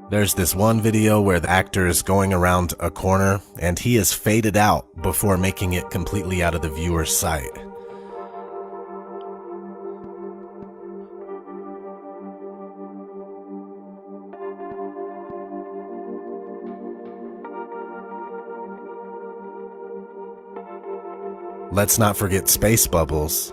There's this one video where the actor is going around a corner and he is faded out before making it completely out of the viewer's sight. Let's not forget space bubbles.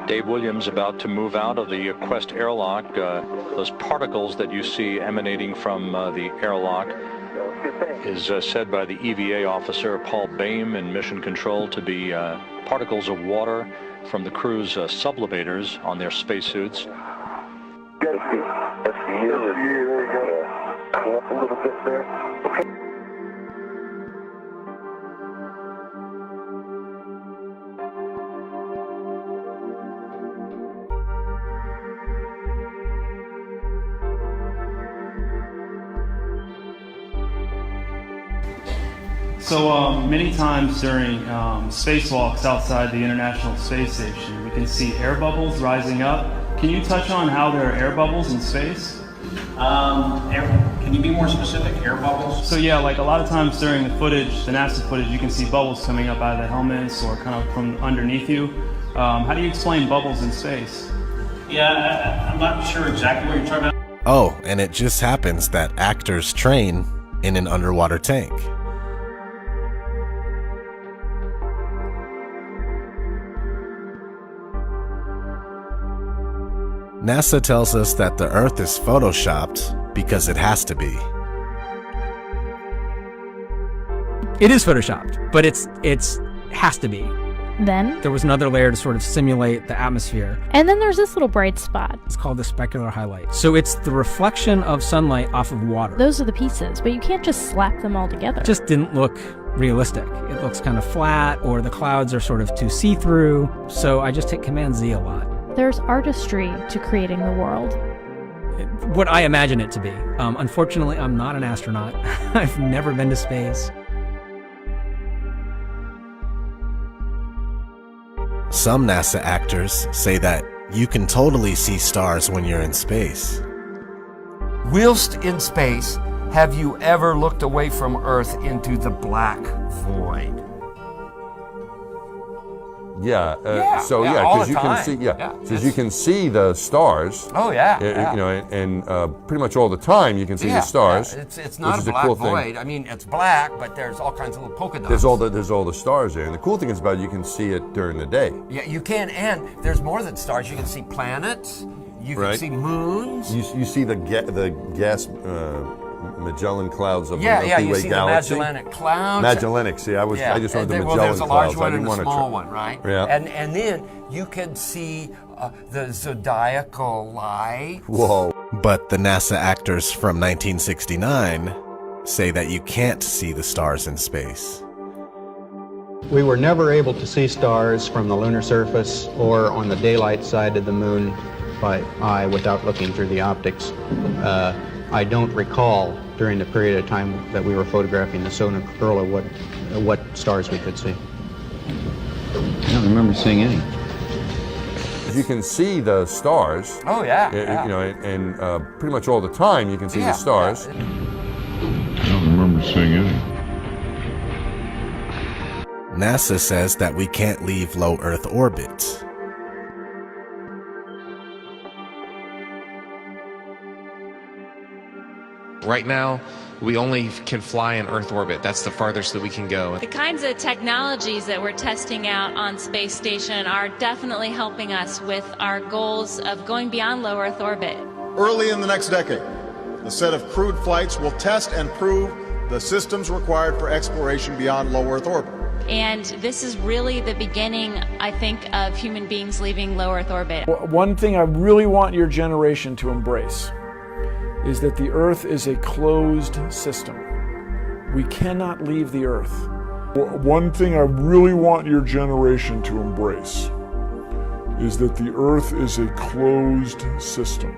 Dave Williams about to move out of the Quest airlock. Those particles that you see emanating from the airlock is said by the EVA officer Paul Baim in Mission Control to be particles of water from the crew's sublimators on their spacesuits. There you go. Come up a little bit there. Okay. So many times during spacewalks outside the International Space Station, we can see air bubbles rising up. Can you touch on how there are air bubbles in space? Can you be more specific? Air bubbles? So yeah, like a lot of times during the footage, the NASA footage, you can see bubbles coming up out of the helmets or kind of from underneath you. How do you explain bubbles in space? Yeah, I'm not sure exactly what you're talking about. Oh, and it just happens that actors train in an underwater tank. NASA tells us that the Earth is photoshopped because it has to be. It is photoshopped, but it's has to be. Then There was another layer to sort of simulate the atmosphere. and then there's this little bright spot. It's called the specular highlight. So it's the reflection of sunlight off of water. Those are the pieces, but you can't just slap them all together. It just didn't look realistic. It looks kind of flat, or the clouds are sort of too see-through. So I just hit Command Z a lot. There's artistry to creating the world. What I imagine it to be. Unfortunately, I'm not an astronaut. I've never been to space. Some NASA actors say that you can totally see stars when you're in space. Whilst in space, have you ever looked away from Earth into the black void? Yeah. All because the you time. can see. Because you can see the stars. Oh yeah. You know, and pretty much all the time you can see the stars. Yeah. It's not which a is black cool void. thing. I mean, it's black, but there's all kinds of little polka dots. There's all the stars there, and the cool thing is about it, you can see it during the day. Yeah, you can, and there's more than stars. You can see planets. You can Right. see moons. You see the gas Magellan clouds of the You Milky Way see galaxy. the Magellanic Clouds. Magellanic. See, I just wanted the Well, Magellan there's a large clouds. I one didn't and a want to small one, right? Yeah. And then you can see the zodiacal light. Whoa. But the NASA actors from 1969 say that you can't see the stars in space. We were never able to see stars from the lunar surface or on the daylight side of the moon by eye without looking through the optics. I don't recall during the period of time that we were photographing the Sonar Corolla what stars we could see. I don't remember seeing any. You can see the stars. Oh yeah. You know, and pretty much all the time you can see the stars. I don't remember seeing any. NASA says that we can't leave low Earth orbit. Right now, we only can fly in Earth orbit. That's the farthest that we can go. The kinds of technologies that we're testing out on Space Station are definitely helping us with our goals of going beyond low Earth orbit. Early in the next decade, a set of crewed flights will test and prove the systems required for exploration beyond low Earth orbit. And this is really the beginning, I think, of human beings leaving low Earth orbit. One thing I really want your generation to embrace is that the Earth is a closed system. We cannot leave the Earth. One thing I really want your generation to embrace is that the Earth is a closed system.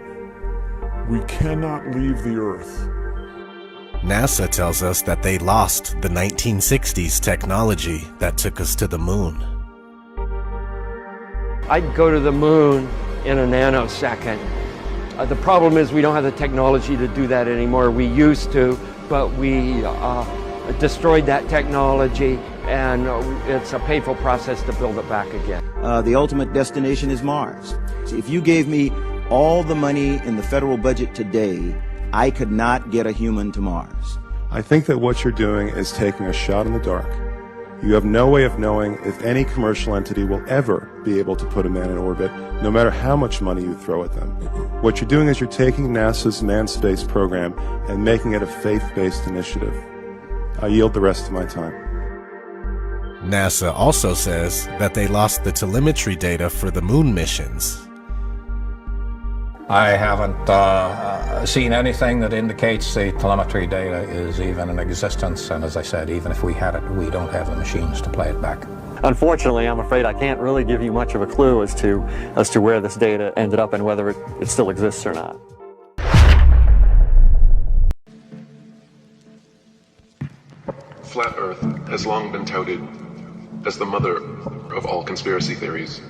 We cannot leave the Earth. NASA tells us that they lost the 1960s technology that took us to the moon. I'd go to the moon in a nanosecond. The problem is we don't have the technology to do that anymore. We used to, but we destroyed that technology, and it's a painful process to build it back again. The ultimate destination is Mars. So if you gave me all the money in the federal budget today, I could not get a human to Mars. I think that what you're doing is taking a shot in the dark. You have no way of knowing if any commercial entity will ever be able to put a man in orbit, no matter how much money you throw at them. What you're doing is you're taking NASA's manned space program and making it a faith-based initiative. I yield the rest of my time. NASA also says that they lost the telemetry data for the moon missions. I haven't seen anything that indicates the telemetry data is even in existence, and as I said, even if we had it, we don't have the machines to play it back. Unfortunately, I'm afraid I can't really give you much of a clue as to where this data ended up and whether it still exists or not. Flat Earth has long been touted as the mother of all conspiracy theories,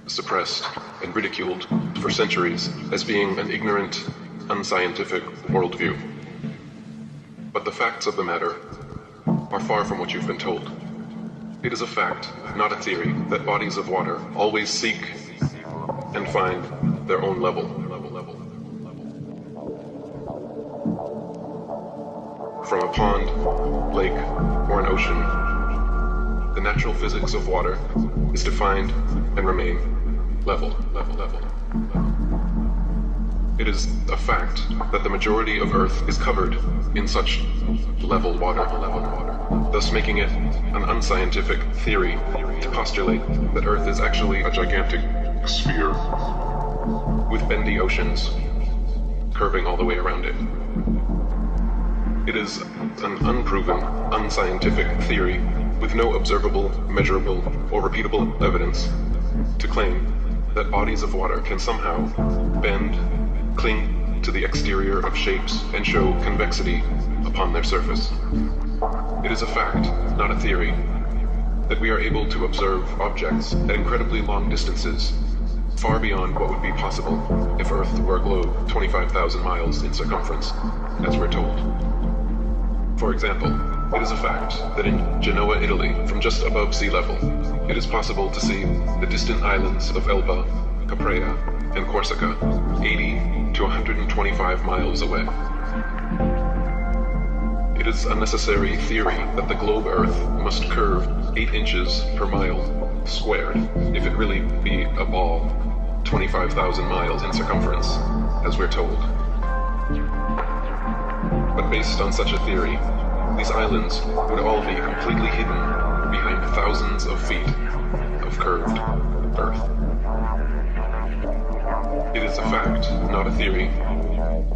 suppressed and ridiculed for centuries as being an ignorant, unscientific worldview. But the facts of the matter are far from what you've been told. It is a fact, not a theory, that bodies of water always seek and find their own level. From a pond, lake, or an ocean, the natural physics of water is to find and remain level. It is a fact that the majority of Earth is covered in such level water, thus making it an unscientific theory to postulate that Earth is actually a gigantic sphere with bendy oceans curving all the way around it. It is an unproven, unscientific theory with no observable, measurable, or repeatable evidence to claim that bodies of water can somehow bend, cling to the exterior of shapes, and show convexity upon their surface. It is a fact, not a theory, that we are able to observe objects at incredibly long distances, far beyond what would be possible if Earth were a globe 25,000 miles in circumference, as we're told. For example, it is a fact that in Genoa, Italy, from just above sea level, it is possible to see the distant islands of Elba, Caprea, and Corsica 80 to 125 miles away. It is a necessary theory that the globe Earth must curve 8 inches per mile squared if it really be a ball 25,000 miles in circumference, as we're told. But based on such a theory, these islands would all be completely hidden behind thousands of feet of curved Earth. It is a fact, not a theory,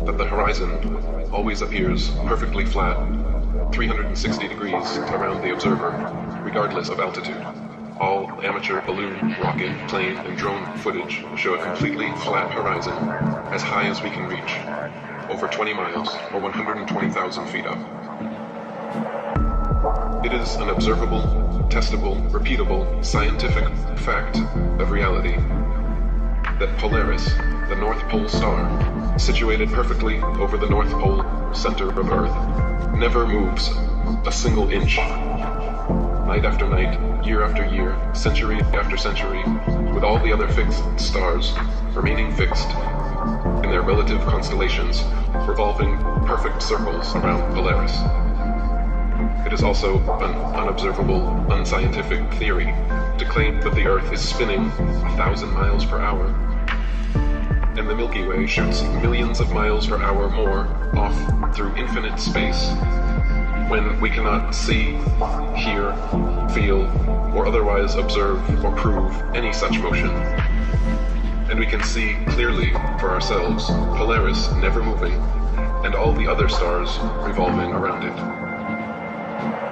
that the horizon always appears perfectly flat, 360 degrees around the observer, regardless of altitude. All amateur balloon, rocket, plane, and drone footage show a completely flat horizon as high as we can reach, over 20 miles or 120,000 feet up. It is an observable, testable, repeatable, scientific fact of reality that Polaris, the North Pole star, situated perfectly over the North Pole center of Earth, never moves a single inch. Night after night, year after year, century after century, with all the other fixed stars remaining fixed in their relative constellations, revolving perfect circles around Polaris. It is also an unobservable, unscientific theory to claim that the Earth is spinning 1,000 miles per hour, and the Milky Way shoots millions of miles per hour more off through infinite space when we cannot see, hear, feel, or otherwise observe or prove any such motion. And we can see clearly for ourselves Polaris never moving and all the other stars revolving around it.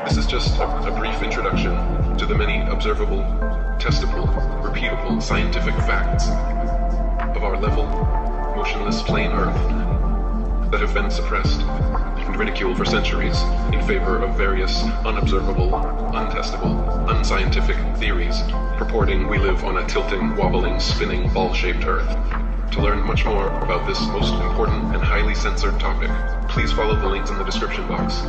This is just a brief introduction to the many observable, testable, repeatable scientific facts of our level, motionless plain Earth that have been suppressed and ridiculed for centuries in favor of various unobservable, untestable, unscientific theories purporting we live on a tilting, wobbling, spinning, ball-shaped Earth. To learn much more about this most important and highly censored topic, please follow the links in the description box.